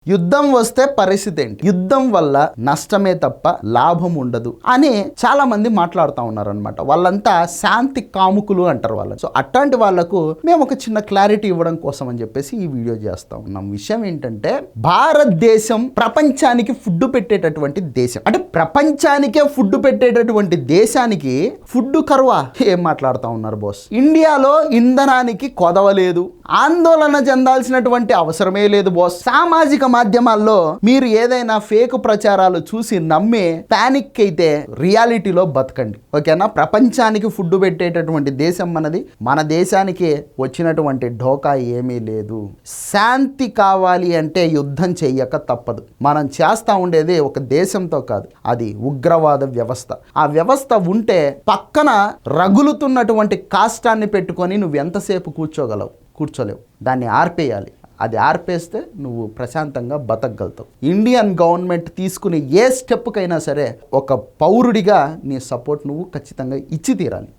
యుద్ధం వస్తే పరిస్థితి ఏంటి, యుద్ధం వల్ల నష్టమే తప్ప లాభం ఉండదు అని చాలా మంది మాట్లాడుతూ ఉన్నారనమాట. వాళ్ళంతా శాంతి కాముకులు అంటారు వాళ్ళని. సో అట్లాంటి వాళ్లకు మేము ఒక చిన్న క్లారిటీ ఇవ్వడం కోసం అని చెప్పేసి ఈ వీడియో చేస్తా ఉన్నాం. విషయం ఏంటంటే, భారతదేశం ప్రపంచానికి ఫుడ్ పెట్టేటటువంటి దేశం. అంటే ప్రపంచానికే ఫుడ్ పెట్టేటటువంటి దేశానికి ఫుడ్ కరువా? ఏం మాట్లాడుతూ ఉన్నారు బాస్? ఇండియాలో ఇంధనానికి కొదవలేదు, ఆందోళన చెందాల్సినటువంటి అవసరమే లేదు బాస్. సామాజిక మాధ్యమాల్లో మీరు ఏదైనా ఫేక్ ప్రచారాలు చూసి నమ్మి పానిక్ అయితే రియాలిటీలో బతకండి, ఓకేనా? ప్రపంచానికి ఫుడ్ పెట్టేటటువంటి దేశం మనది. మన దేశానికి వచ్చినటువంటి ఢోకా ఏమీ లేదు. శాంతి కావాలి అంటే యుద్ధం చెయ్యక తప్పదు. మనం చేస్తూ ఉండేది ఒక దేశంతో కాదు, అది ఉగ్రవాద వ్యవస్థ. ఆ వ్యవస్థ ఉంటే పక్కన రగులుతున్నటువంటి కాష్టాన్ని పెట్టుకొని నువ్వు ఎంతసేపు కూర్చోలేవు. దాన్ని ఆర్పేయాలి. అది ఆర్పేస్తే నువ్వు ప్రశాంతంగా బతకగలుగుతావు. ఇండియన్ గవర్నమెంట్ తీసుకునే ఏ స్టెప్కైనా సరే ఒక పౌరుడిగా నీ సపోర్ట్ నువ్వు ఖచ్చితంగా ఇచ్చి తీరాలి.